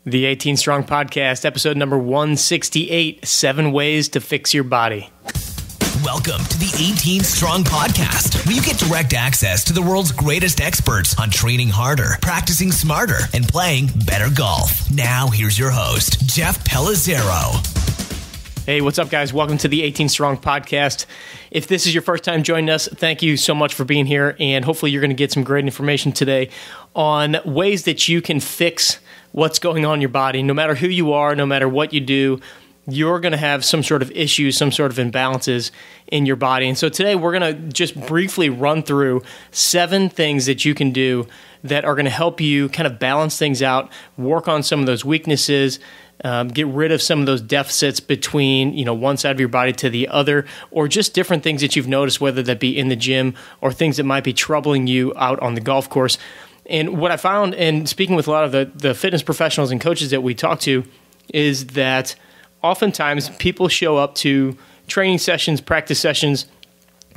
The 18 Strong Podcast, episode number 168, 7 Ways to Fix Your Body. Welcome to the 18 Strong Podcast, where you get direct access to the world's greatest experts on training harder, practicing smarter, and playing better golf. Now, here's your host, Jeff Pellizzero. Hey, what's up, guys? Welcome to the 18 Strong Podcast. If this is your first time joining us, thank you so much for being here, and hopefully you're going to get some great information today on ways that you can fix what's going on in your body. No matter who you are, no matter what you do, you're going to have some sort of issues, some sort of imbalances in your body. And so today we're going to just briefly run through 7 things that you can do that are going to help you kind of balance things out, work on some of those weaknesses, get rid of some of those deficits between, one side of your body to the other, or just different things that you've noticed, whether that be in the gym or things that might be troubling you out on the golf course. And what I found, and speaking with a lot of the fitness professionals and coaches that we talk to, is that oftentimes people show up to training sessions, practice sessions,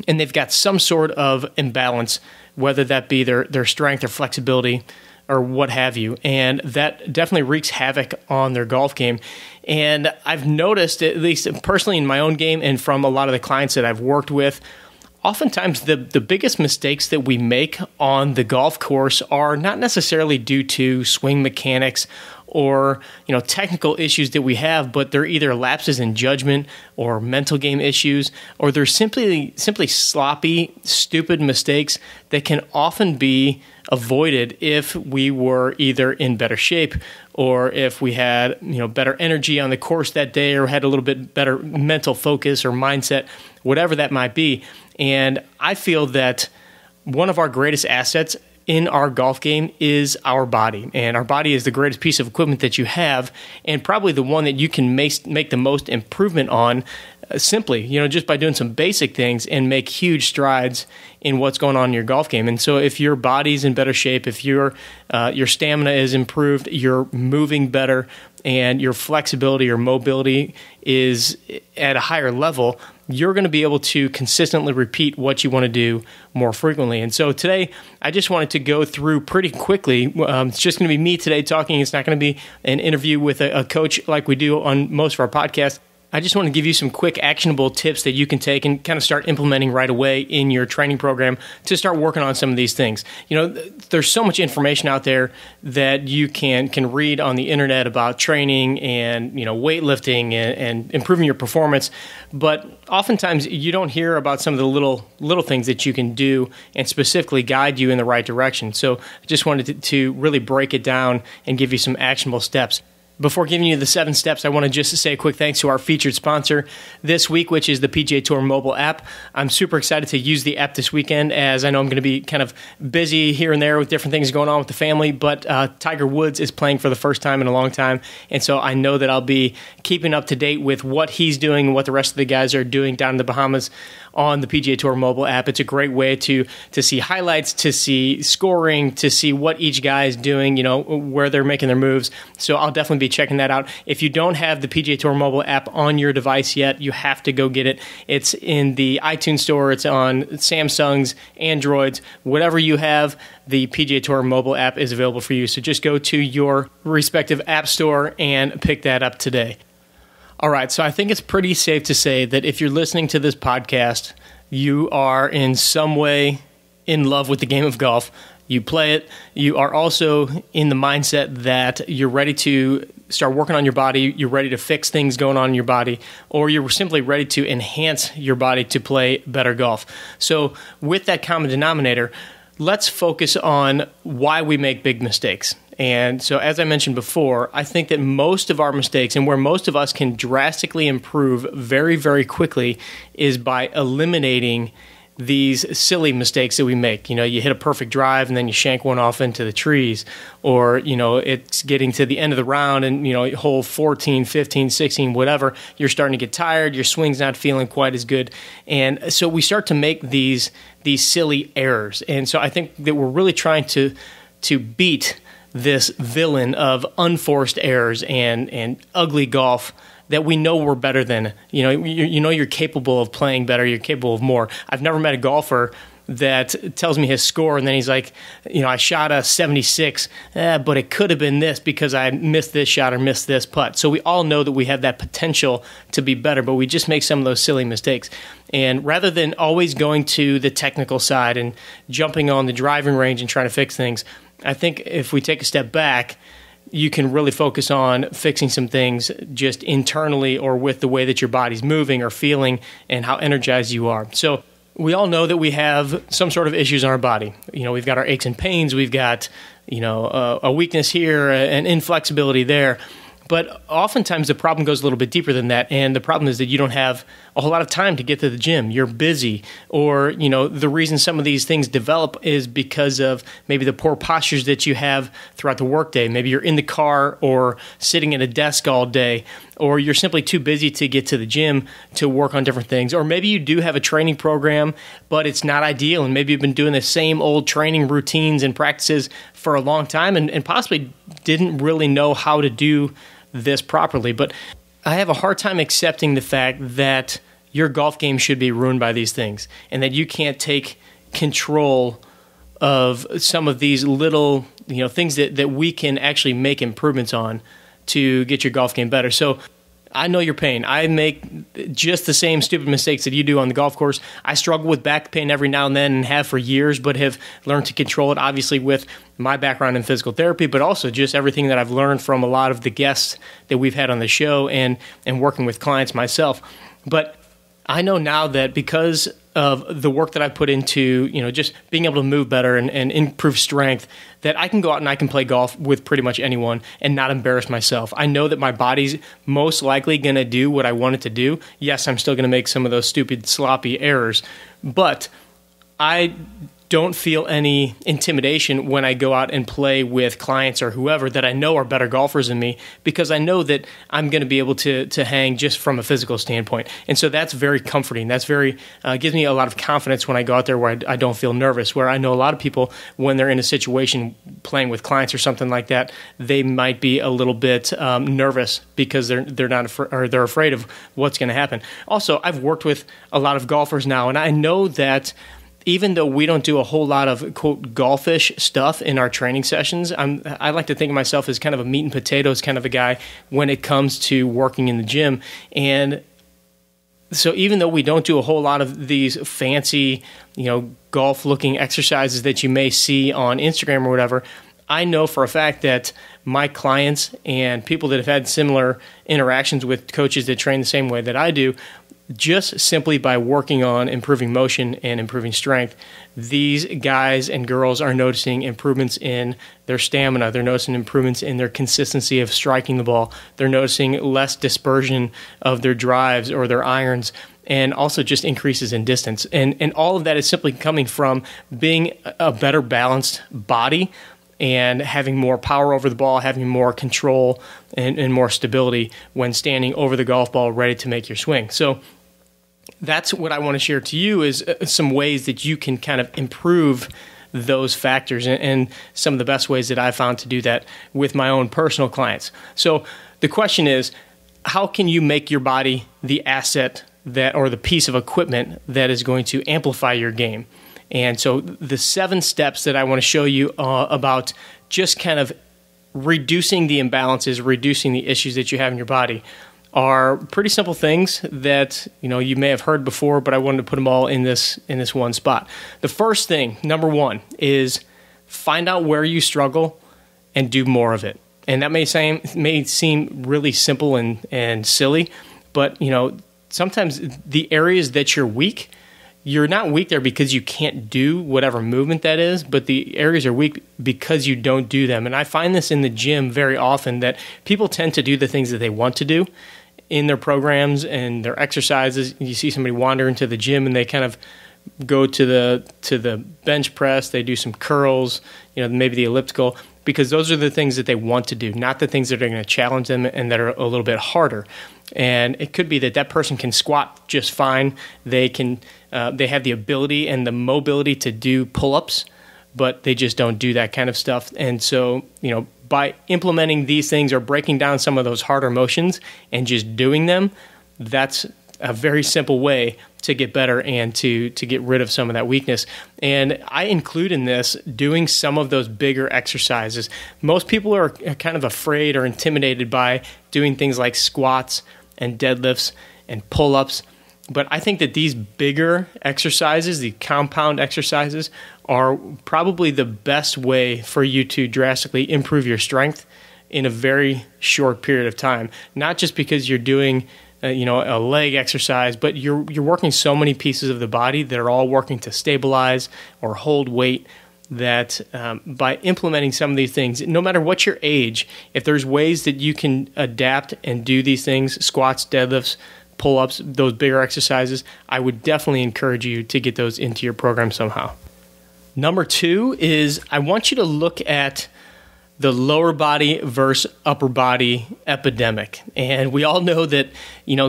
and they've got some sort of imbalance, whether that be their strength or flexibility or what have you. And that definitely wreaks havoc on their golf game. And I've noticed, at least personally in my own game and from a lot of the clients that I've worked with, oftentimes the biggest mistakes that we make on the golf course are not necessarily due to swing mechanics or technical issues that we have, but they're either lapses in judgment or mental game issues, or they're simply sloppy, stupid mistakes that can often be avoided if we were either in better shape or if we had better energy on the course that day or had a little bit better mental focus or mindset, whatever that might be. And I feel that one of our greatest assets in our golf game is our body. And our body is the greatest piece of equipment that you have, and probably the one that you can make the most improvement on simply, just by doing some basic things and make huge strides in what's going on in your golf game. And so if your body's in better shape, if your stamina is improved, you're moving better, and your flexibility or mobility is at a higher level, you're going to be able to consistently repeat what you want to do more frequently. And so today, I just wanted to go through pretty quickly. It's just going to be me today talking. It's not going to be an interview with a coach like we do on most of our podcasts. I just want to give you some quick actionable tips that you can take and kind of start implementing right away in your training program to start working on some of these things. There's so much information out there that you can read on the internet about training and, weightlifting and improving your performance. But oftentimes you don't hear about some of the little things that you can do and specifically guide you in the right direction. So I just wanted to really break it down and give you some actionable steps. Before giving you the 7 steps, I want to just say a quick thanks to our featured sponsor this week, which is the PGA Tour mobile app. I'm super excited to use the app this weekend, as I know I'm going to be kind of busy here and there with different things going on with the family, but Tiger Woods is playing for the first time in a long time, and so I know that I'll be keeping up to date with what he's doing and what the rest of the guys are doing down in the Bahamas on the PGA Tour mobile app. It's a great way to see highlights, to see scoring, to see what each guy is doing, where they're making their moves. So I'll definitely be checking that out. If you don't have the PGA Tour mobile app on your device yet, you have to go get it. It's in the iTunes store. It's on Samsungs, Androids, whatever you have. The PGA Tour mobile app is available for you. So just go to your respective app store and pick that up today. All right, so I think it's pretty safe to say that if you're listening to this podcast, you are in some way in love with the game of golf. You play it. You are also in the mindset that you're ready to start working on your body. You're ready to fix things going on in your body, or you're simply ready to enhance your body to play better golf. So with that common denominator, let's focus on why we make big mistakes. And so, as I mentioned before, I think that most of our mistakes and where most of us can drastically improve very, very quickly is by eliminating these silly mistakes that we make. You hit a perfect drive and then you shank one off into the trees, or, it's getting to the end of the round and, hole 14, 15, 16, whatever, you're starting to get tired, your swing's not feeling quite as good. And so we start to make these silly errors. And so I think that we're really trying to beat this villain of unforced errors and ugly golf that we know we're better than. You're capable of playing better. You're capable of more. I've never met a golfer that tells me his score, and then he's like, I shot a 76, but it could have been this because I missed this shot or missed this putt. So we all know that we have that potential to be better, but we just make some of those silly mistakes. And rather than always going to the technical side and jumping on the driving range and trying to fix things, I think if we take a step back, you can really focus on fixing some things just internally or with the way that your body's moving or feeling and how energized you are. So we all know that we have some sort of issues in our body. We've got our aches and pains. We've got, a weakness here, an inflexibility there. But oftentimes the problem goes a little bit deeper than that, and the problem is that you don't have a whole lot of time to get to the gym. You're busy, or the reason some of these things develop is because of maybe the poor postures that you have throughout the workday. Maybe you're in the car or sitting at a desk all day, or you're simply too busy to get to the gym to work on different things. Or maybe you do have a training program, but it's not ideal, and maybe you've been doing the same old training routines and practices for a long time and possibly didn't really know how to do this properly. But I have a hard time accepting the fact that your golf game should be ruined by these things and that you can't take control of some of these little things that we can actually make improvements on to get your golf game better. So I know your pain. I make just the same stupid mistakes that you do on the golf course. I struggle with back pain every now and then and have for years, but have learned to control it, obviously with my background in physical therapy, but also just everything that I've learned from a lot of the guests that we've had on the show and working with clients myself. But I know now that because of the work that I've put into, just being able to move better and improve strength, that I can go out and I can play golf with pretty much anyone and not embarrass myself. I know that my body's most likely going to do what I want it to do. Yes, I'm still going to make some of those stupid, sloppy errors, but I don't feel any intimidation when I go out and play with clients or whoever that I know are better golfers than me, because I know that I'm going to be able to hang just from a physical standpoint. And so that's very comforting. That's very gives me a lot of confidence when I go out there where I don't feel nervous, where I know a lot of people, when they're in a situation playing with clients or something like that, they might be a little bit nervous because they're afraid of what's going to happen. Also, I've worked with a lot of golfers now, and I know that even though we don't do a whole lot of, quote, golfish stuff in our training sessions, I like to think of myself as kind of a meat and potatoes kind of a guy when it comes to working in the gym. And so even though we don't do a whole lot of these fancy, golf-looking exercises that you may see on Instagram or whatever, I know for a fact that my clients and people that have had similar interactions with coaches that train the same way that I do, just simply by working on improving motion and improving strength, these guys and girls are noticing improvements in their stamina. They're noticing improvements in their consistency of striking the ball. They're noticing less dispersion of their drives or their irons, and also just increases in distance. And all of that is simply coming from being a better balanced body and having more power over the ball, having more control and more stability when standing over the golf ball ready to make your swing. So that's what I want to share to you, is some ways that you can kind of improve those factors, and some of the best ways that I've found to do that with my own personal clients. So the question is, how can you make your body the asset that, or the piece of equipment that is going to amplify your game? And so the 7 steps that I want to show you about just kind of reducing the imbalances, reducing the issues that you have in your body, are pretty simple things that you may have heard before, but I wanted to put them all in this one spot. The first thing, number 1, is find out where you struggle and do more of it. And that may seem really simple and silly, but sometimes the areas that you're weak, you're not weak there because you can't do whatever movement that is, but the areas are weak because you don't do them. And I find this in the gym very often, that people tend to do the things that they want to do in their programs and their exercises. You see somebody wander into the gym and they kind of go to the bench press, they do some curls, maybe the elliptical, because those are the things that they want to do, not the things that are going to challenge them and that are a little bit harder. And it could be that person can squat just fine. They have the ability and the mobility to do pull-ups, but they just don't do that kind of stuff. And so, by implementing these things or breaking down some of those harder motions and just doing them, that's a very simple way to get better and to get rid of some of that weakness. And I include in this doing some of those bigger exercises. Most people are kind of afraid or intimidated by doing things like squats and deadlifts and pull-ups. But I think that these bigger exercises, the compound exercises, are probably the best way for you to drastically improve your strength in a very short period of time. Not just because you're doing a leg exercise, but you're working so many pieces of the body that are all working to stabilize or hold weight, that by implementing some of these things, no matter what your age, if there's ways that you can adapt and do these things, squats, deadlifts, pull-ups, those bigger exercises, I would definitely encourage you to get those into your program somehow. Number 2 is I want you to look at the lower body versus upper body epidemic. And we all know that,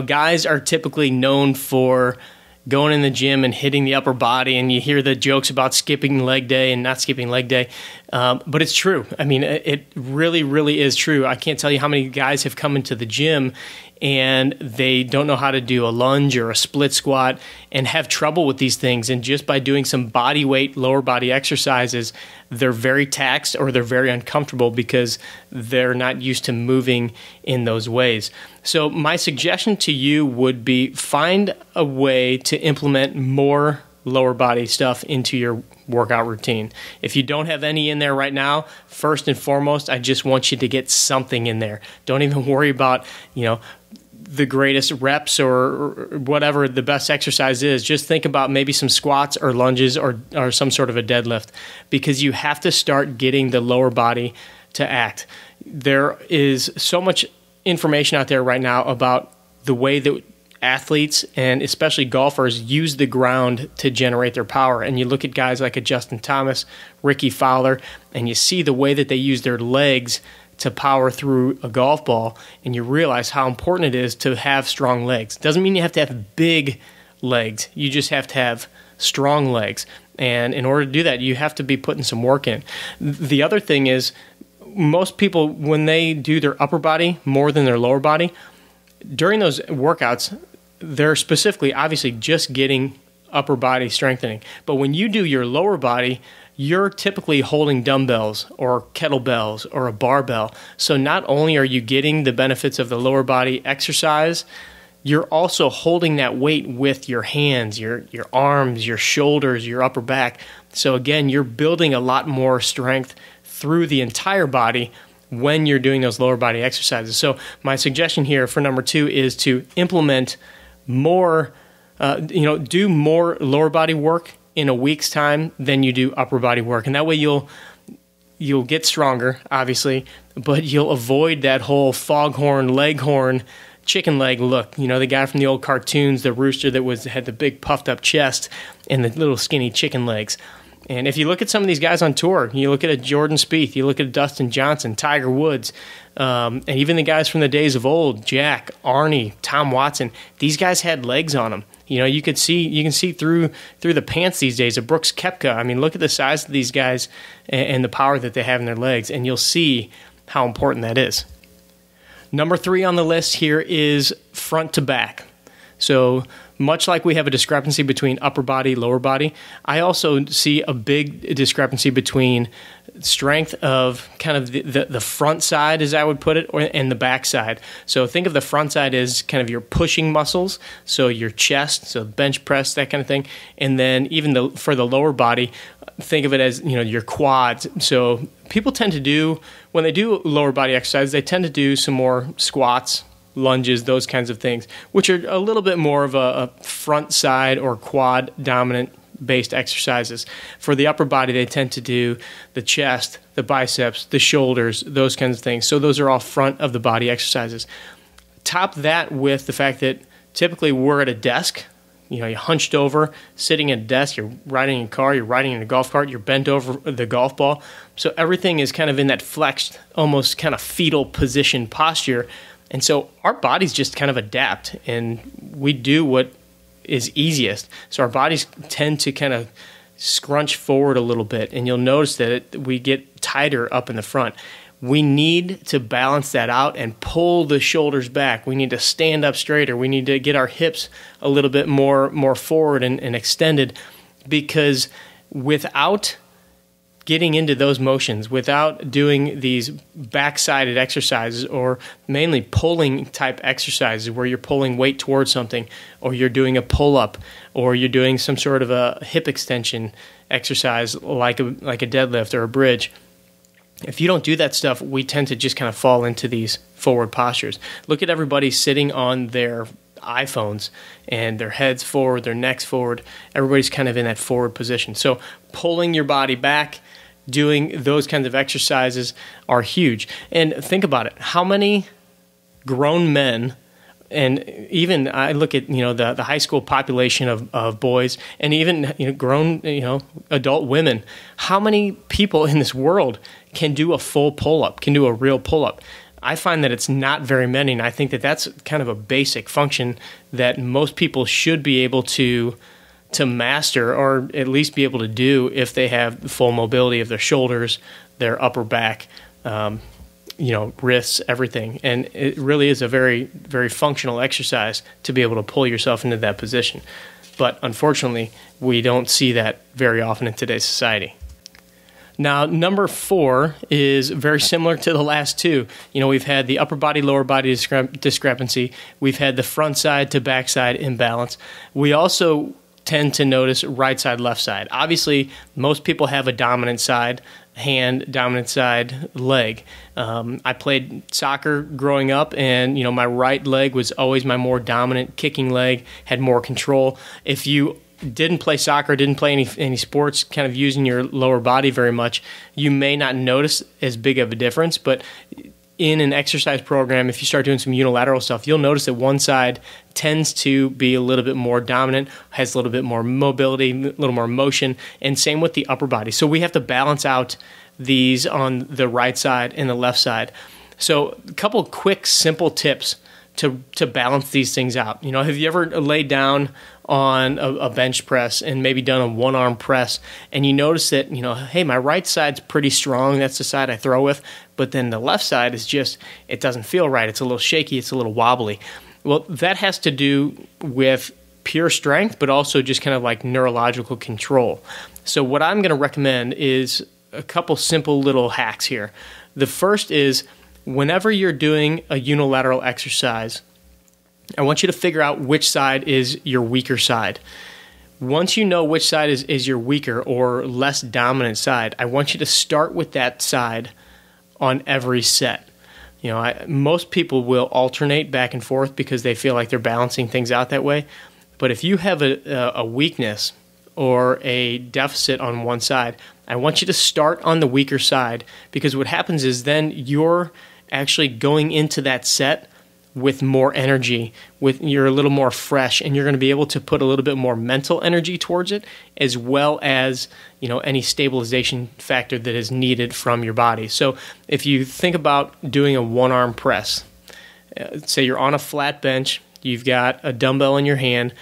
guys are typically known for going in the gym and hitting the upper body, and you hear the jokes about skipping leg day and not skipping leg day. But it's true. I mean, it really, really is true. I can't tell you how many guys have come into the gym and they don't know how to do a lunge or a split squat and have trouble with these things. And just by doing some body weight, lower body exercises, they're very taxed or they're very uncomfortable because they're not used to moving in those ways. So my suggestion to you would be find a way to implement more lower body stuff into your workout routine. If you don't have any in there right now, first and foremost, I just want you to get something in there. Don't even worry about, the greatest reps or whatever the best exercise is. Just think about maybe some squats or lunges or some sort of a deadlift, because you have to start getting the lower body to act. There is so much information out there right now about the way that athletes and especially golfers use the ground to generate their power. And you look at guys like a Justin Thomas, Ricky Fowler, and you see the way that they use their legs to power through a golf ball, and you realize how important it is to have strong legs. Doesn't mean you have to have big legs. You just have to have strong legs. And in order to do that, you have to be putting some work in. The other thing is, most people, when they do their upper body more than their lower body, during those workouts, they're specifically, obviously, just getting upper body strengthening. But when you do your lower body, you're typically holding dumbbells or kettlebells or a barbell. So not only are you getting the benefits of the lower body exercise, you're also holding that weight with your hands, your arms, your shoulders, your upper back. So again, you're building a lot more strength through the entire body when you're doing those lower body exercises. So my suggestion here for number 2 is to implement more, do more lower body work in a week's time than you do upper body work. And that way you'll get stronger, obviously, but you'll avoid that whole foghorn, leghorn, chicken leg look. The guy from the old cartoons, the rooster that had the big puffed up chest and the little skinny chicken legs. And if you look at some of these guys on tour, you look at a Jordan Spieth, you look at a Dustin Johnson, Tiger Woods, and even the guys from the days of old, Jack, Arnie, Tom Watson, these guys had legs on them. You can see through the pants these days of Brooks Koepka. I mean, look at the size of these guys and the power that they have in their legs, and you'll see how important that is. Number 3 on the list here is front to back. So much like we have a discrepancy between upper body, lower body, I also see a big discrepancy between strength of kind of the front side, as I would put it, and the back side. So think of the front side as kind of your pushing muscles, so your chest, so bench press, that kind of thing. And then even for the lower body, think of it as your quads. So people tend to do, when they do lower body exercise, they tend to do some more squats, lunges, those kinds of things, which are a little bit more of a front side or quad dominant based exercises. For the upper body, they tend to do the chest, the biceps, the shoulders, those kinds of things. So those are all front of the body exercises. Top that with the fact that typically we're at a desk. You're hunched over, sitting at a desk, you're riding in a car, you're riding in a golf cart, you're bent over the golf ball. So everything is kind of in that flexed, almost kind of fetal position posture. And so our bodies just kind of adapt, and we do what is easiest. So our bodies tend to kind of scrunch forward a little bit, and you'll notice that we get tighter up in the front. we need to balance that out and pull the shoulders back. We need to stand up straighter. We need to get our hips a little bit more forward and extended, because without getting into those motions, without doing these back-sided exercises, or mainly pulling type exercises where you're pulling weight towards something, or you're doing a pull-up, or you're doing some sort of a hip extension exercise like a deadlift or a bridge, if you don't do that stuff, we tend to just kind of fall into these forward postures. Look at everybody sitting on their iPhones and their heads forward, their necks forward. Everybody's kind of in that forward position. So pulling your body back, doing those kinds of exercises are huge. And think about it. How many grown men, and even I look at the high school population of boys, and even grown adult women, how many people in this world can do a full pull-up, can do a real pull-up? I find that it's not very many, and I think that that's kind of a basic function that most people should be able to master, or at least be able to do if they have the full mobility of their shoulders, their upper back, wrists, everything. And it really is a very, very functional exercise to be able to pull yourself into that position. But unfortunately, we don't see that very often in today's society. Now, number 4 is very similar to the last two. We've had the upper body, lower body discrepancy. We've had the front side to back side imbalance. We also tend to notice right side, left side. Obviously, most people have a dominant side hand, dominant side leg. I played soccer growing up, and my right leg was always my more dominant kicking leg, had more control. If you didn't play soccer, didn't play any sports, kind of using your lower body very much, you may not notice as big of a difference, but in an exercise program, if you start doing some unilateral stuff, you'll notice that one side tends to be a little bit more dominant, has a little bit more mobility, a little more motion, and same with the upper body. So we have to balance out these on the right side and the left side. So a couple of quick, simple tips to balance these things out. Have you ever laid down on a bench press and maybe done a one-arm press, and you notice that, hey, my right side's pretty strong, that's the side I throw with, but then the left side is just, it doesn't feel right, it's a little shaky, it's a little wobbly. Well, that has to do with pure strength, but also just kind of like neurological control. So what I'm going to recommend is a couple simple little hacks here. The first is, whenever you're doing a unilateral exercise, I want you to figure out which side is your weaker side. Once you know which side is your weaker or less dominant side, I want you to start with that side on every set. Most people will alternate back and forth because they feel like they're balancing things out that way. But if you have a weakness or a deficit on one side, I want you to start on the weaker side, because what happens is then you're actually going into that set with more energy, you're a little more fresh, and you're going to be able to put a little bit more mental energy towards it, as well as any stabilization factor that is needed from your body. So if you think about doing a one-arm press, say you're on a flat bench, you've got a dumbbell in your hand,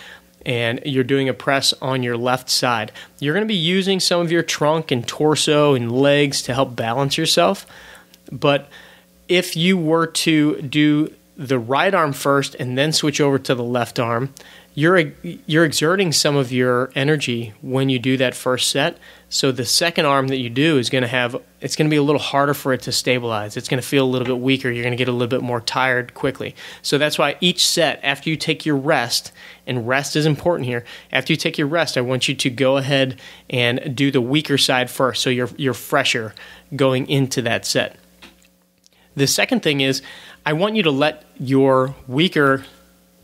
and you're doing a press on your left side, you're going to be using some of your trunk and torso and legs to help balance yourself. But if you were to do the right arm first and then switch over to the left arm, you're exerting some of your energy when you do that first set. So the second arm that you do is going to be a little harder for it to stabilize. It's going to feel a little bit weaker. You're going to get a little bit more tired quickly. So that's why each set, after you take your rest, and rest is important here, after you take your rest, I want you to go ahead and do the weaker side first, so you're fresher going into that set. The second thing is, I want you to let your weaker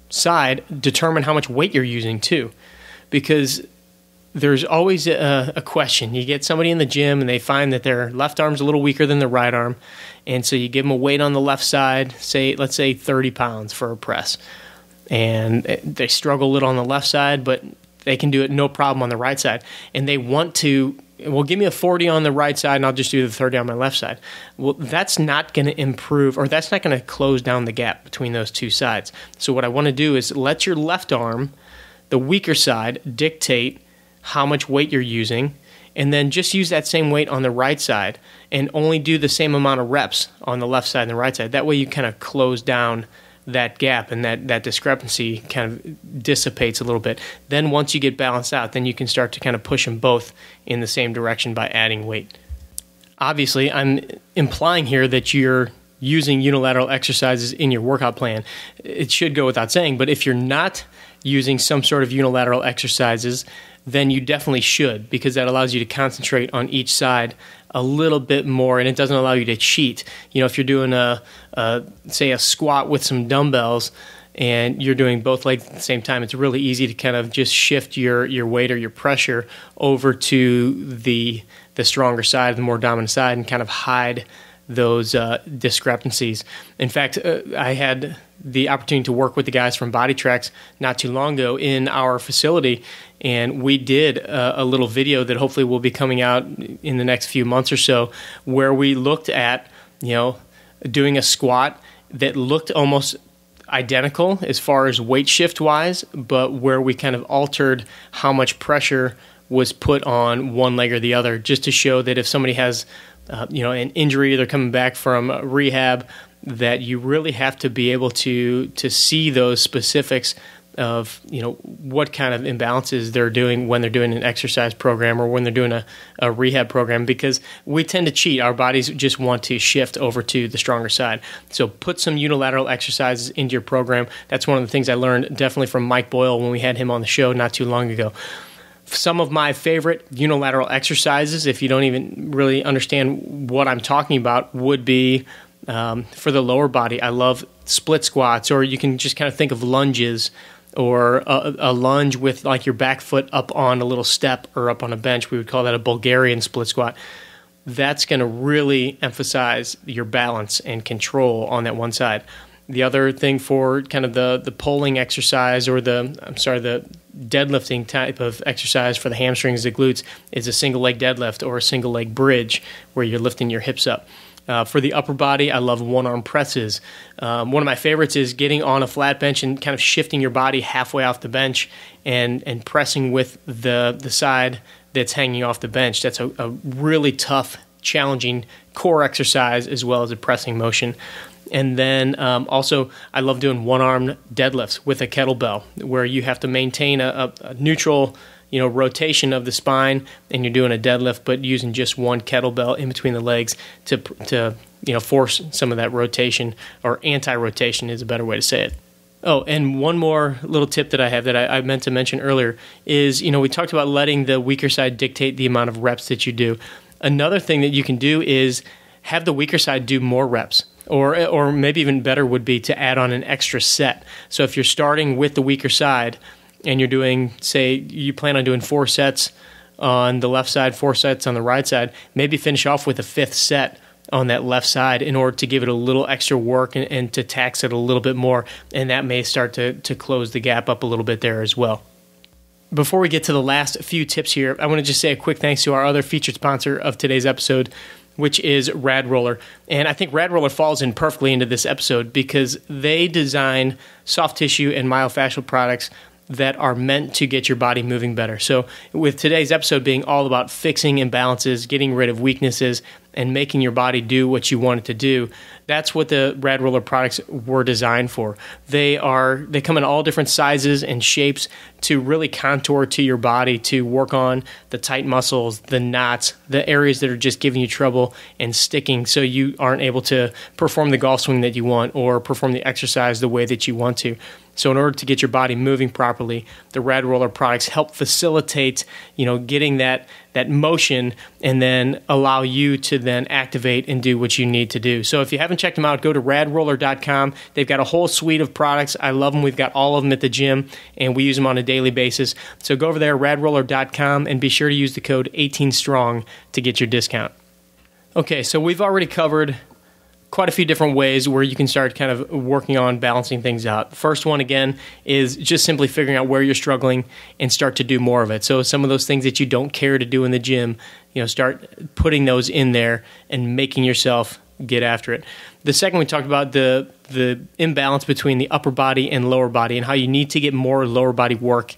side determine how much weight you're using too, because there's always a question. You get somebody in the gym and they find that their left arm's a little weaker than their right arm, and so you give them a weight on the left side, let's say 30 pounds for a press, and they struggle a little on the left side, but they can do it no problem on the right side, and they want to, well, give me a 40 on the right side and I'll just do the 30 on my left side. Well, that's not going to improve, or that's not going to close down the gap between those two sides. So what I want to do is let your left arm, the weaker side, dictate how much weight you're using, and then just use that same weight on the right side and only do the same amount of reps on the left side and the right side. That way you kind of close down that gap, and that discrepancy kind of dissipates a little bit. Then once you get balanced out, then you can start to kind of push them both in the same direction by adding weight. Obviously, I'm implying here that you're using unilateral exercises in your workout plan. It should go without saying, but if you're not using some sort of unilateral exercises, then you definitely should, because that allows you to concentrate on each side a little bit more, and it doesn't allow you to cheat. If you're doing say a squat with some dumbbells and you're doing both legs at the same time, it's really easy to kind of just shift your weight or your pressure over to the stronger side, the more dominant side, and kind of hide those discrepancies. In fact, I had the opportunity to work with the guys from Body Tracks not too long ago in our facility, and we did a little video that hopefully will be coming out in the next few months or so, where we looked at doing a squat that looked almost identical as far as weight shift wise, but where we kind of altered how much pressure was put on one leg or the other, just to show that if somebody has an injury, they're coming back from rehab, that you really have to be able to see those specifics of what kind of imbalances they're doing when they're doing an exercise program or when they're doing a rehab program, because we tend to cheat. Our bodies just want to shift over to the stronger side. So put some unilateral exercises into your program. That's one of the things I learned definitely from Mike Boyle when we had him on the show not too long ago. Some of my favorite unilateral exercises, if you don't even really understand what I'm talking about, would be for the lower body. I love split squats, or you can just kind of think of lunges, or a lunge with like your back foot up on a little step or up on a bench. We would call that a Bulgarian split squat. That's going to really emphasize your balance and control on that one side. The other thing for kind of the pulling exercise, or the deadlifting type of exercise for the hamstrings, the glutes, is a single leg deadlift or a single leg bridge where you're lifting your hips up. For the upper body, I love one-arm presses. One of my favorites is getting on a flat bench and kind of shifting your body halfway off the bench and pressing with the side that's hanging off the bench. That's a really tough, challenging core exercise as well as a pressing motion. And then also, I love doing one-arm deadlifts with a kettlebell, where you have to maintain a neutral rotation of the spine, and you're doing a deadlift, but using just one kettlebell in between the legs to force some of that rotation, or anti-rotation is a better way to say it. Oh, and one more little tip that I have that I meant to mention earlier is, we talked about letting the weaker side dictate the amount of reps that you do. Another thing that you can do is have the weaker side do more reps. Or maybe even better would be to add on an extra set. So if you're starting with the weaker side and you're doing, say, you plan on doing 4 sets on the left side, 4 sets on the right side, maybe finish off with a 5th set on that left side in order to give it a little extra work and to tax it a little bit more. And that may start to close the gap up a little bit there as well. Before we get to the last few tips here, I want to just say a quick thanks to our other featured sponsor of today's episode, which is Rad Roller. And I think Rad Roller falls in perfectly into this episode because they design soft tissue and myofascial products that are meant to get your body moving better. So with today's episode being all about fixing imbalances, getting rid of weaknesses, and making your body do what you want it to do, that's what the Rad Roller products were designed for. They come in all different sizes and shapes to really contour to your body, to work on the tight muscles, the knots, the areas that are just giving you trouble and sticking, so you aren't able to perform the golf swing that you want or perform the exercise the way that you want to. So in order to get your body moving properly, the Rad Roller products help facilitate, getting that motion, and then allow you to then activate and do what you need to do. So if you haven't checked them out, go to radroller.com. They've got a whole suite of products. I love them. We've got all of them at the gym, and we use them on a daily basis. So go over there, radroller.com, and be sure to use the code 18STRONG to get your discount. Okay, so we've already covered quite a few different ways where you can start kind of working on balancing things out. The first one, again, is just simply figuring out where you're struggling and start to do more of it. So some of those things that you don't care to do in the gym, start putting those in there and making yourself get after it. The second, we talked about the imbalance between the upper body and lower body, and how you need to get more lower body work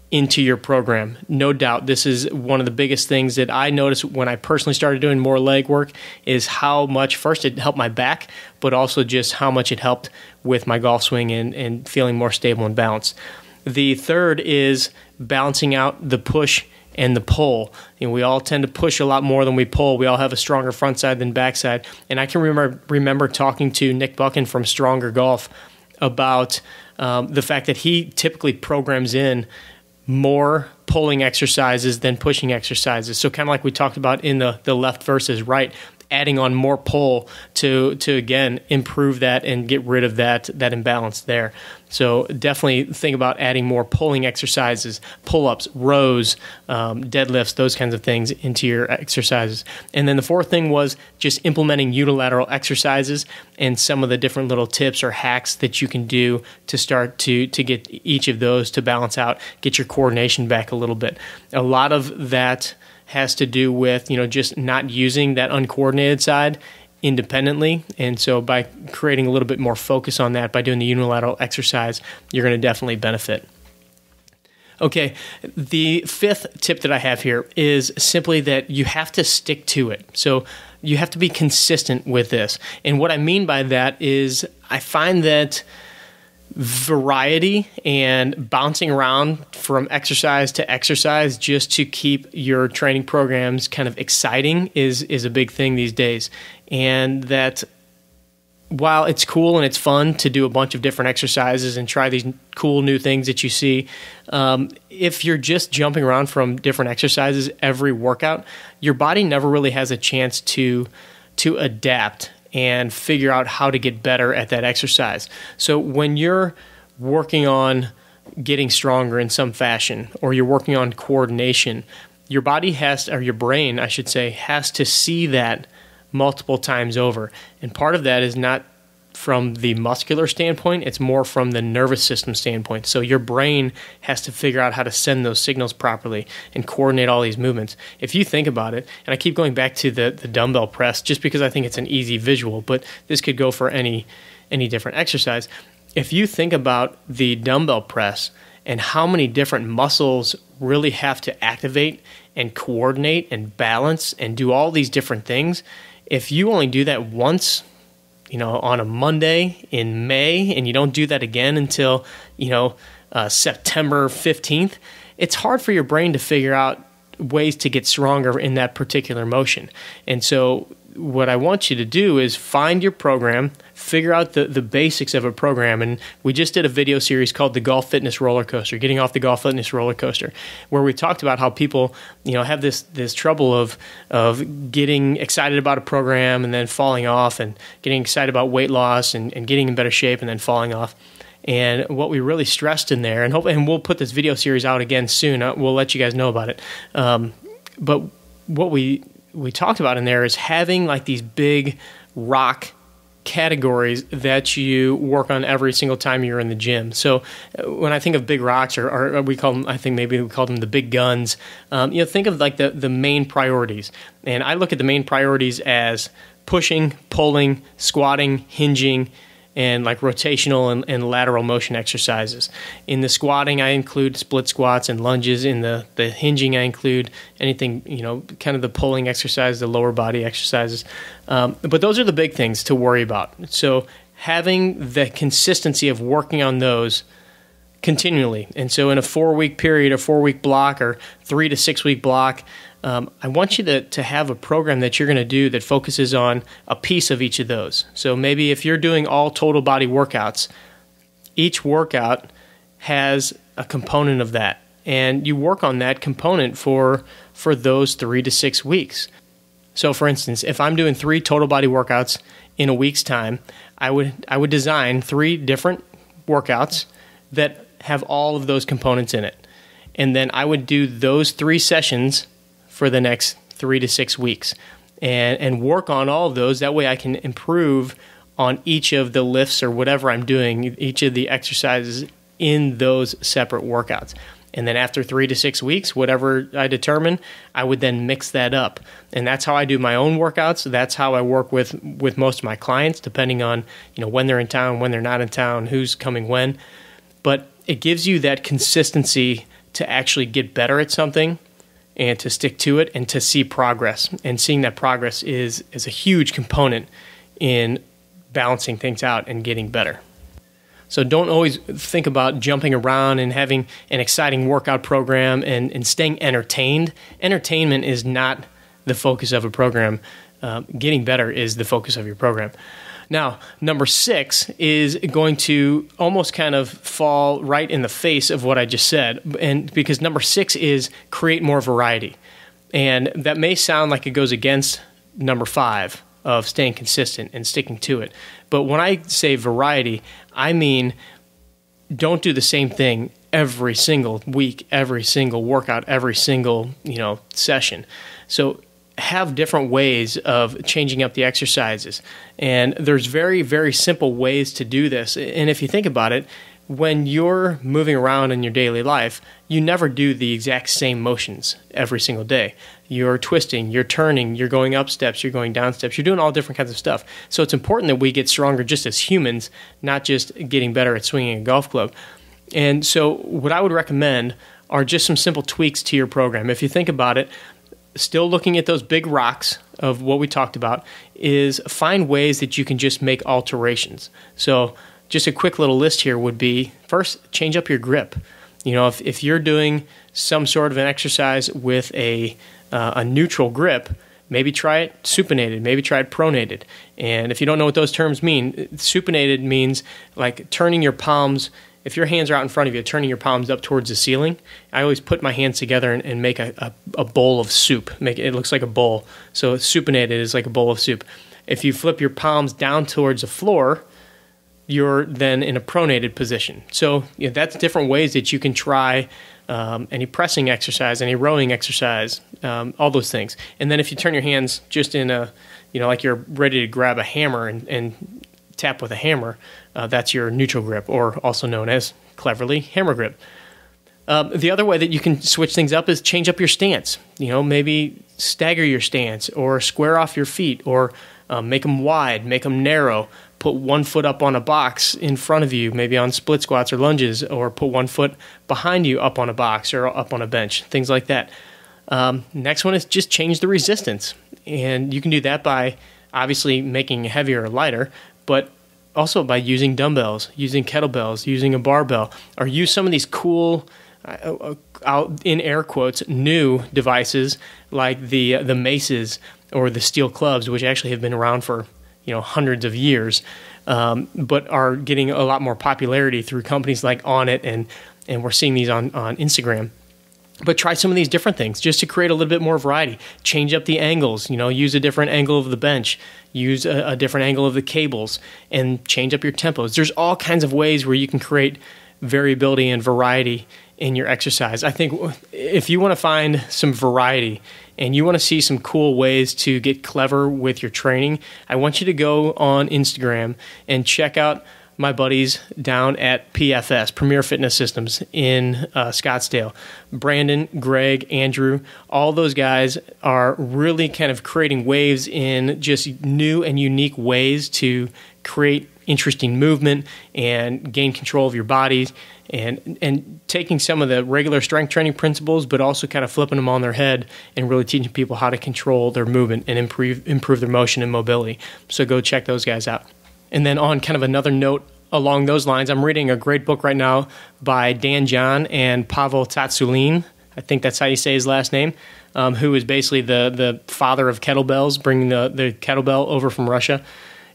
into your program. No doubt. This is one of the biggest things that I noticed when I personally started doing more leg work, is how much, first, it helped my back, but also just how much it helped with my golf swing and feeling more stable and balanced. The third is balancing out the push and the pull. We all tend to push a lot more than we pull. We all have a stronger front side than back side. And I can remember talking to Nick Buchan from Stronger Golf about the fact that he typically programs in more pulling exercises than pushing exercises. So kind of like we talked about in the left versus right, adding on more pull to again improve that and get rid of that imbalance there. So definitely think about adding more pulling exercises, pull-ups, rows, deadlifts, those kinds of things into your exercises. And then the fourth thing was just implementing unilateral exercises and some of the different little tips or hacks that you can do to start to get each of those to balance out, get your coordination back a little bit. A lot of that has to do with, just not using that uncoordinated side independently. And so by creating a little bit more focus on that, by doing the unilateral exercise, you're going to definitely benefit. Okay, the fifth tip that I have here is simply that you have to stick to it. So you have to be consistent with this. And what I mean by that is I find that variety and bouncing around from exercise to exercise just to keep your training programs kind of exciting is a big thing these days. And that while it's cool and it's fun to do a bunch of different exercises and try these cool new things that you see, if you're just jumping around from different exercises every workout, your body never really has a chance to adapt and figure out how to get better at that exercise. So when you're working on getting stronger in some fashion, or you're working on coordination, your body has, or your brain, I should say, has to see that multiple times over. And part of that is not from the muscular standpoint, it's more from the nervous system standpoint. So your brain has to figure out how to send those signals properly and coordinate all these movements. If you think about it, and I keep going back to the dumbbell press just because I think it's an easy visual, but this could go for any different exercise. If you think about the dumbbell press and how many different muscles really have to activate and coordinate and balance and do all these different things, if you only do that once, on a Monday in May, and you don't do that again until, September 15th, it's hard for your brain to figure out ways to get stronger in that particular motion. And so what I want you to do is find your program, figure out the basics of a program. And we just did a video series called The Golf Fitness Roller Coaster, Getting Off the Golf Fitness Roller Coaster, where we talked about how people, have this trouble of getting excited about a program and then falling off, and getting excited about weight loss and getting in better shape and then falling off. And what we really stressed in there, and we'll put this video series out again soon. We'll let you guys know about it. But what we talked about in there is having like these big rock categories that you work on every single time you're in the gym. So when I think of big rocks, or we call them, I think maybe we call them the big guns, think of like the main priorities. And I look at the main priorities as pushing, pulling, squatting, hinging, and like rotational and lateral motion exercises. In the squatting, I include split squats and lunges. In the hinging, I include anything, kind of the pulling exercise, the lower body exercises. But those are the big things to worry about. So having the consistency of working on those continually. And so in a 4-week period, a 4-week block, or 3 to 6 week block, I want you to have a program that you're going to do that focuses on a piece of each of those. So maybe if you're doing all total body workouts, each workout has a component of that. And you work on that component for those 3 to 6 weeks. So for instance, if I'm doing 3 total body workouts in a week's time, I would design 3 different workouts that have all of those components in it. And then I would do those 3 sessions for the next 3 to 6 weeks and work on all of those. That way I can improve on each of the lifts or whatever I'm doing, each of the exercises in those separate workouts. And then after 3 to 6 weeks, whatever I determine, I would then mix that up. And that's how I do my own workouts. That's how I work with most of my clients, depending on when they're in town, when they're not in town, who's coming when. But it gives you that consistency to actually get better at something and to stick to it and to see progress. And seeing that progress is a huge component in balancing things out and getting better. So don't always think about jumping around and having an exciting workout program and staying entertained. Entertainment is not the focus of a program. Getting better is the focus of your program. Now, number 6 is going to almost kind of fall right in the face of what I just said, and because number 6 is create more variety. And that may sound like it goes against number 5 of staying consistent and sticking to it. But when I say variety, I mean don't do the same thing every single week, every single workout, every single, session. So have different ways of changing up the exercises. And there's very, very simple ways to do this. And if you think about it, when you're moving around in your daily life, you never do the exact same motions every single day. You're twisting, you're turning, you're going up steps, you're going down steps, you're doing all different kinds of stuff. So it's important that we get stronger just as humans, not just getting better at swinging a golf club. And so what I would recommend are just some simple tweaks to your program. If you think about it, still looking at those big rocks of what we talked about, is find ways that you can just make alterations. So just a quick little list here would be, first, change up your grip. If you're doing some sort of an exercise with a neutral grip, maybe try it supinated, maybe try it pronated. And if you don't know what those terms mean, supinated means like turning your palms. If your hands are out in front of you, turning your palms up towards the ceiling. I always put my hands together and make a bowl of soup. It looks like a bowl. So supinated is like a bowl of soup. If you flip your palms down towards the floor, you're then in a pronated position. So that's different ways that you can try any pressing exercise, any rowing exercise, all those things. And then if you turn your hands just in like you're ready to grab a hammer and tap with a hammer, that's your neutral grip, or also known as, cleverly, hammer grip. The other way that you can switch things up is change up your stance. Maybe stagger your stance, or square off your feet, or make them wide, make them narrow. Put one foot up on a box in front of you, maybe on split squats or lunges, or put one foot behind you up on a box or up on a bench, things like that. Next one is just change the resistance. And you can do that by obviously making it heavier or lighter, but also by using dumbbells, using kettlebells, using a barbell, or use some of these cool, out in air quotes, new devices like the maces or the steel clubs, which actually have been around for hundreds of years, but are getting a lot more popularity through companies like Onnit, and we're seeing these on Instagram. But try some of these different things just to create a little bit more variety. Change up the angles, use a different angle of the bench, use a different angle of the cables, and change up your tempos. There's all kinds of ways where you can create variability and variety in your exercise. I think if you want to find some variety and you want to see some cool ways to get clever with your training, I want you to go on Instagram and check out my buddies down at PFS, Premier Fitness Systems in Scottsdale. Brandon, Greg, Andrew, all those guys are really kind of creating waves in just new and unique ways to create interesting movement and gain control of your body, and taking some of the regular strength training principles, but also kind of flipping them on their head and really teaching people how to control their movement and improve their motion and mobility. So go check those guys out. And then on kind of another note along those lines, I'm reading a great book right now by Dan John and Pavel Tsatsouline. I think that's how you say his last name, who is basically the father of kettlebells, bringing the kettlebell over from Russia.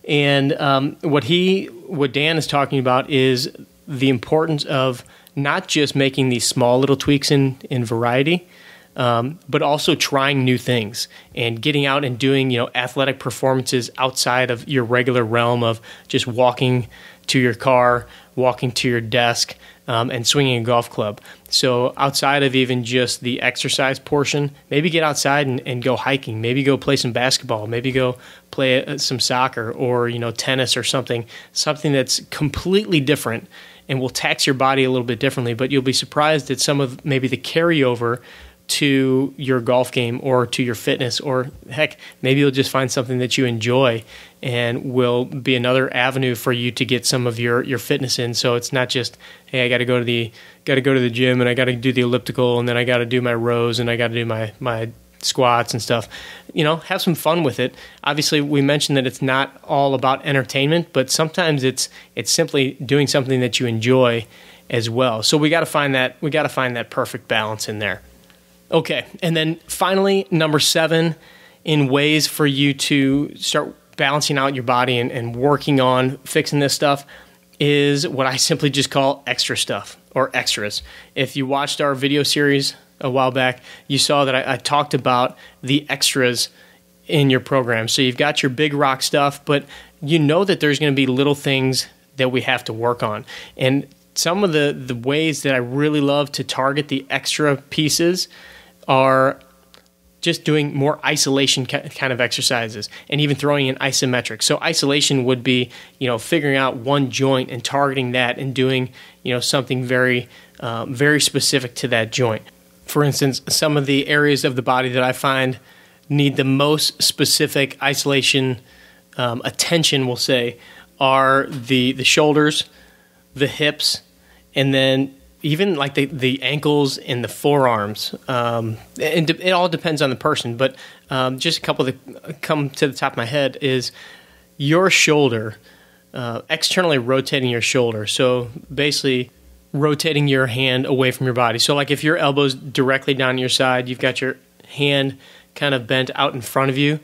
And what Dan is talking about is the importance of not just making these small little tweaks in variety, but also trying new things and getting out and doing athletic performances outside of your regular realm of just walking to your car, walking to your desk, and swinging a golf club. So outside of even just the exercise portion, maybe get outside and go hiking, maybe go play some basketball, maybe go play some soccer or tennis or something that's completely different and will tax your body a little bit differently, but you'll be surprised at some of maybe the carryover to your golf game or to your fitness, or heck, maybe you'll just find something that you enjoy and will be another avenue for you to get some of your fitness in. So it's not just, hey, I got to go to the gym and I got to do the elliptical and then I got to do my rows and I got to do my squats and stuff. Have some fun with it. Obviously, we mentioned that it's not all about entertainment, but sometimes it's simply doing something that you enjoy as well. So we got to find that perfect balance in there. Okay, and then finally, number 7, in ways for you to start balancing out your body and working on fixing this stuff is what I simply just call extra stuff or extras. If you watched our video series a while back, you saw that I talked about the extras in your program. So you've got your big rock stuff, but you know that there's going to be little things that we have to work on. And some of the ways that I really love to target the extra pieces are just doing more isolation kind of exercises and even throwing in isometric. So isolation would be, figuring out one joint and targeting that and doing, something very, very specific to that joint. For instance, some of the areas of the body that I find need the most specific isolation attention, we'll say, are the shoulders, the hips, and then even like the ankles and the forearms. And it all depends on the person, but just a couple that come to the top of my head is your shoulder, externally rotating your shoulder. So basically rotating your hand away from your body. So like if your elbow's directly down your side, you've got your hand kind of bent out in front of you,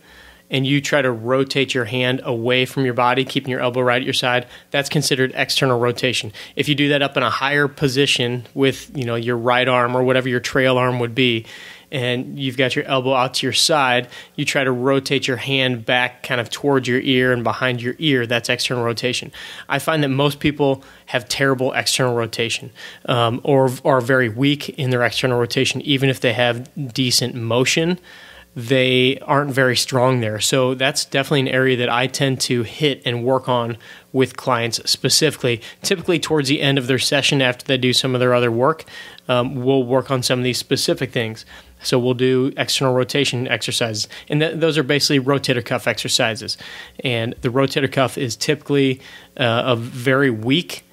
and you try to rotate your hand away from your body, keeping your elbow right at your side, that's considered external rotation. If you do that up in a higher position with, your right arm or whatever your trail arm would be, and you've got your elbow out to your side, you try to rotate your hand back kind of towards your ear and behind your ear, that's external rotation. I find that most people have terrible external rotation or are very weak in their external rotation, even if they have decent motion. They aren't very strong there. So that's definitely an area that I tend to hit and work on with clients specifically. Typically towards the end of their session after they do some of their other work, we'll work on some of these specific things. So we'll do external rotation exercises. And those are basically rotator cuff exercises. And the rotator cuff is typically a very weak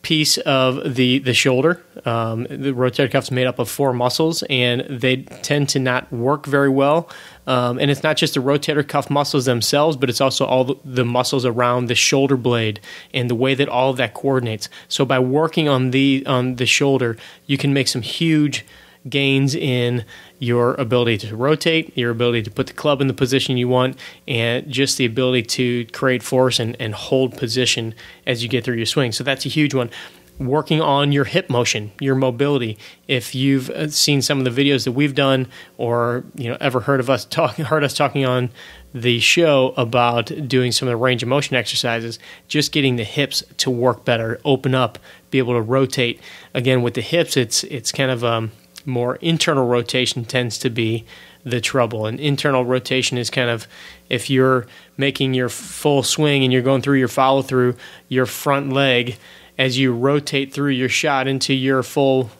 piece of the shoulder. The rotator cuff is made up of 4 muscles, and they tend to not work very well. And it's not just the rotator cuff muscles themselves, but it's also all the muscles around the shoulder blade and the way that all of that coordinates. So by working on the shoulder, you can make some huge gains in your ability to rotate, your ability to put the club in the position you want, and just the ability to create force and hold position as you get through your swing. So that's a huge one. Working on your hip motion, your mobility. If you've seen some of the videos that we've done, or ever heard us talking on the show about doing some of the range of motion exercises, just getting the hips to work better, open up, be able to rotate. Again, with the hips, it's kind of more internal rotation tends to be the trouble. And internal rotation is kind of, if you're making your full swing and you're going through your follow through, your front leg, as you rotate through your shot into your full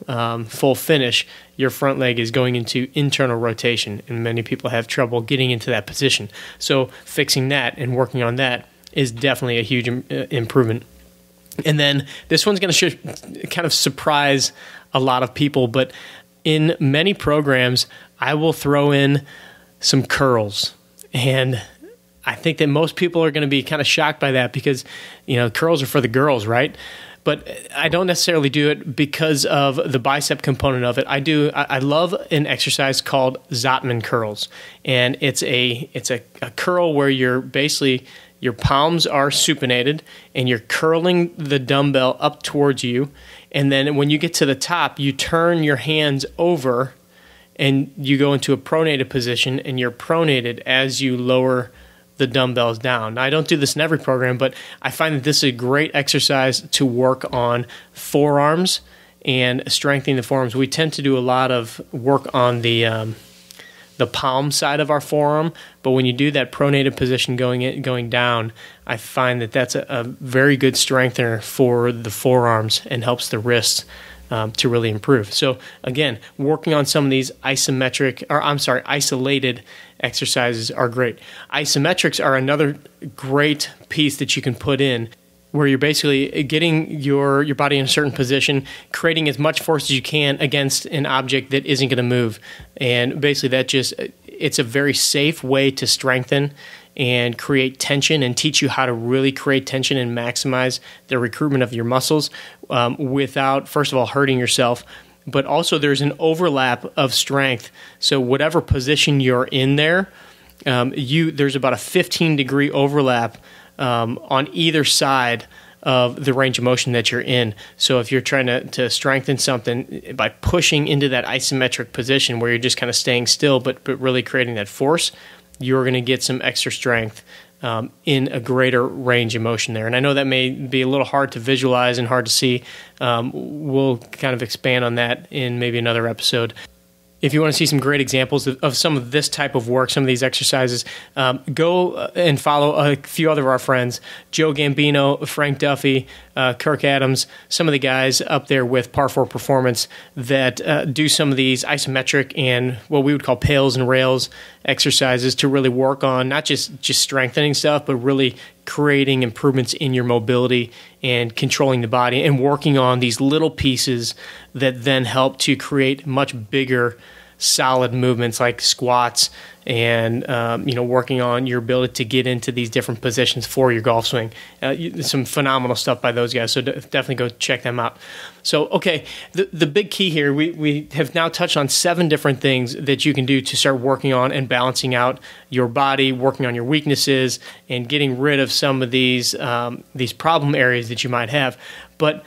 finish, your front leg is going into internal rotation, and many people have trouble getting into that position. So fixing that and working on that is definitely a huge improvement. And then this one's going to kind of surprise a lot of people, but in many programs, I will throw in some curls. And I think that most people are going to be kind of shocked by that because, curls are for the girls, right? But I don't necessarily do it because of the bicep component of it. I love an exercise called Zottman curls. And it's a curl where you're basically, your palms are supinated and you're curling the dumbbell up towards you. And then when you get to the top, you turn your hands over and you go into a pronated position, and you're pronated as you lower the dumbbells down. Now, I don't do this in every program, but I find that this is a great exercise to work on forearms and strengthening the forearms. We tend to do a lot of work on the palm side of our forearm, but when you do that pronated position going down, I find that that's a very good strengthener for the forearms and helps the wrists to really improve. So again, working on some of these isolated exercises are great. Isometrics are another great piece that you can put in, where you're basically getting your body in a certain position, creating as much force as you can against an object that isn't going to move. And basically it's a very safe way to strengthen and create tension and teach you how to really create tension and maximize the recruitment of your muscles without, first of all, hurting yourself. But also there's an overlap of strength. So whatever position you're in there, there's about a 15-degree overlap on either side of the range of motion that you're in. So if you're trying to strengthen something by pushing into that isometric position where you're just kind of staying still but really creating that force, you're going to get some extra strength in a greater range of motion there. And I know that may be a little hard to visualize and hard to see. We'll kind of expand on that in maybe another episode. If you want to see some great examples of some of this type of work, some of these exercises, go and follow a few other of our friends, Joe Gambino, Frank Duffy, Kirk Adams, some of the guys up there with Par 4 Performance that do some of these isometric and what we would call pails and rails exercises to really work on not just strengthening stuff, but really creating improvements in your mobility and controlling the body and working on these little pieces that then help to create much bigger solid movements like squats and working on your ability to get into these different positions for your golf swing. Some phenomenal stuff by those guys, so definitely go check them out. So, okay, the big key here, we have now touched on 7 different things that you can do to start working on and balancing out your body, working on your weaknesses, and getting rid of some of these problem areas that you might have. But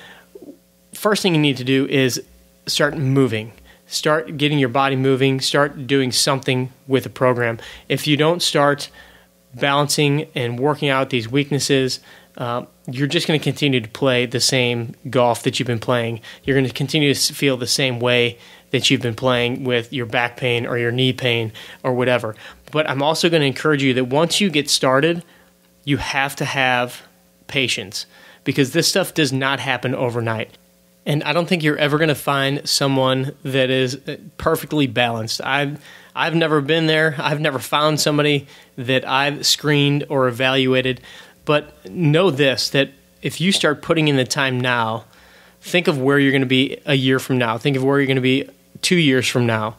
first thing you need to do is start moving. Start getting your body moving. Start doing something with a program. If you don't start balancing and working out these weaknesses, you're just going to continue to play the same golf that you've been playing. You're going to continue to feel the same way that you've been playing with your back pain or your knee pain or whatever. But I'm also going to encourage you that once you get started, you have to have patience, because this stuff does not happen overnight. And I don't think you're ever going to find someone that is perfectly balanced. I've never been there. I've never found somebody that I've screened or evaluated. But know this, that if you start putting in the time now, think of where you're going to be a year from now. Think of where you're going to be 2 years from now.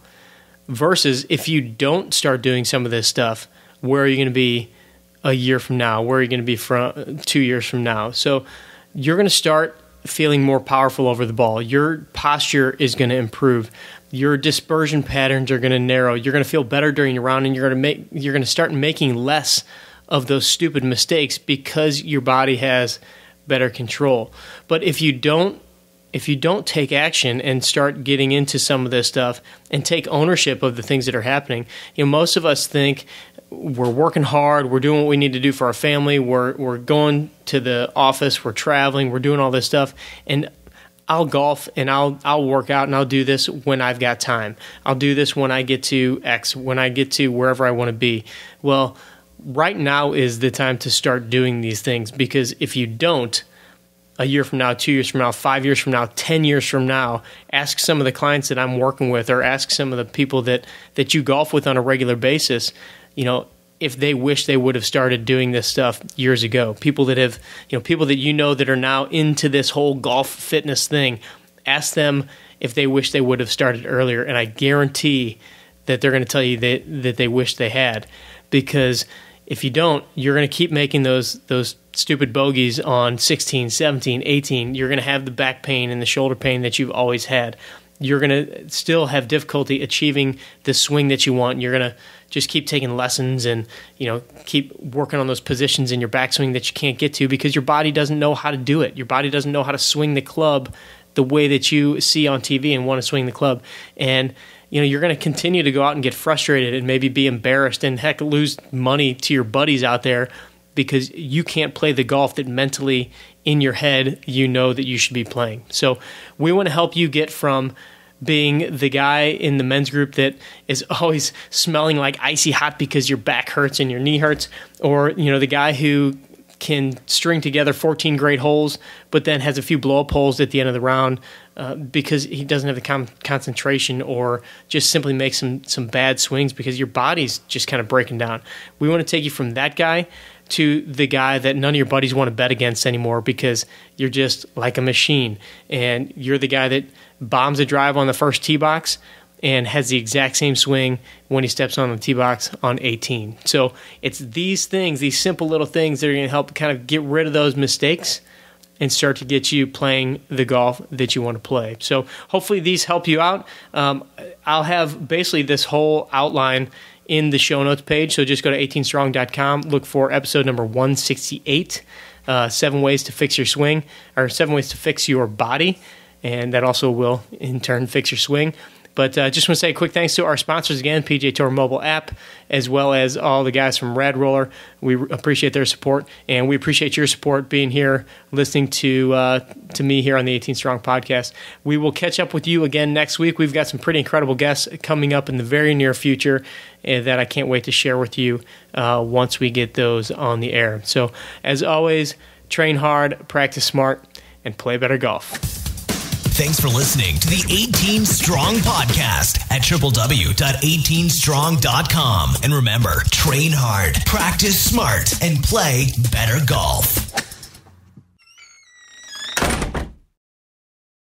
Versus if you don't start doing some of this stuff, where are you going to be a year from now? Where are you going to be from 2 years from now? So you're going to start feeling more powerful over the ball. Your posture is going to improve. Your dispersion patterns are going to narrow. You're going to feel better during your round, and you're going to start making less of those stupid mistakes because your body has better control. But if you don't take action and start getting into some of this stuff and take ownership of the things that are happening, most of us think we're working hard, we're doing what we need to do for our family, we're going to the office, we're traveling, we're doing all this stuff, and I'll golf and I'll work out and I'll do this when I've got time. I'll do this when I get to X, when I get to wherever I want to be. Well, right now is the time to start doing these things, because if you don't, a year from now, 2 years from now, 5 years from now, 10 years from now, ask some of the clients that I'm working with, or ask some of the people that you golf with on a regular basis, if they wish they would have started doing this stuff years ago. People that have, people that that are now into this whole golf fitness thing, ask them if they wish they would have started earlier, and I guarantee that they're going to tell you that they wish they had. Because if you don't, you're going to keep making those stupid bogeys on 16, 17, 18. You're going to have the back pain and the shoulder pain that you've always had. You're going to still have difficulty achieving the swing that you want. You're going to just keep taking lessons and, keep working on those positions in your backswing that you can't get to because your body doesn't know how to do it. Your body doesn't know how to swing the club the way that you see on TV and want to swing the club. And, you're going to continue to go out and get frustrated and maybe be embarrassed and, heck, lose money to your buddies out there because you can't play the golf that mentally in your head that you should be playing. So we want to help you get from being the guy in the men's group that is always smelling like icy hot because your back hurts and your knee hurts, or the guy who can string together 14 great holes, but then has a few blow-up holes at the end of the round because he doesn't have the concentration, or just simply makes some bad swings because your body's just kind of breaking down. We want to take you from that guy to the guy that none of your buddies want to bet against anymore because you're just like a machine, and you're the guy that bombs a drive on the first tee box and has the exact same swing when he steps on the tee box on 18. So it's these things, these simple little things that are going to help kind of get rid of those mistakes and start to get you playing the golf that you want to play. So hopefully these help you out. I'll have basically this whole outline in the show notes page. So just go to 18strong.com, look for episode number 168, 7 ways to fix your swing, or 7 ways to fix your body. And that also will, in turn, fix your swing. But just want to say a quick thanks to our sponsors again, PGA Tour mobile app, as well as all the guys from Rad Roller. We appreciate their support, and we appreciate your support being here, listening to me here on the 18 Strong podcast. We will catch up with you again next week. We've got some pretty incredible guests coming up in the very near future that I can't wait to share with you once we get those on the air. So, as always, train hard, practice smart, and play better golf. Thanks for listening to the 18 Strong podcast at www.18strong.com. And remember, train hard, practice smart, and play better golf.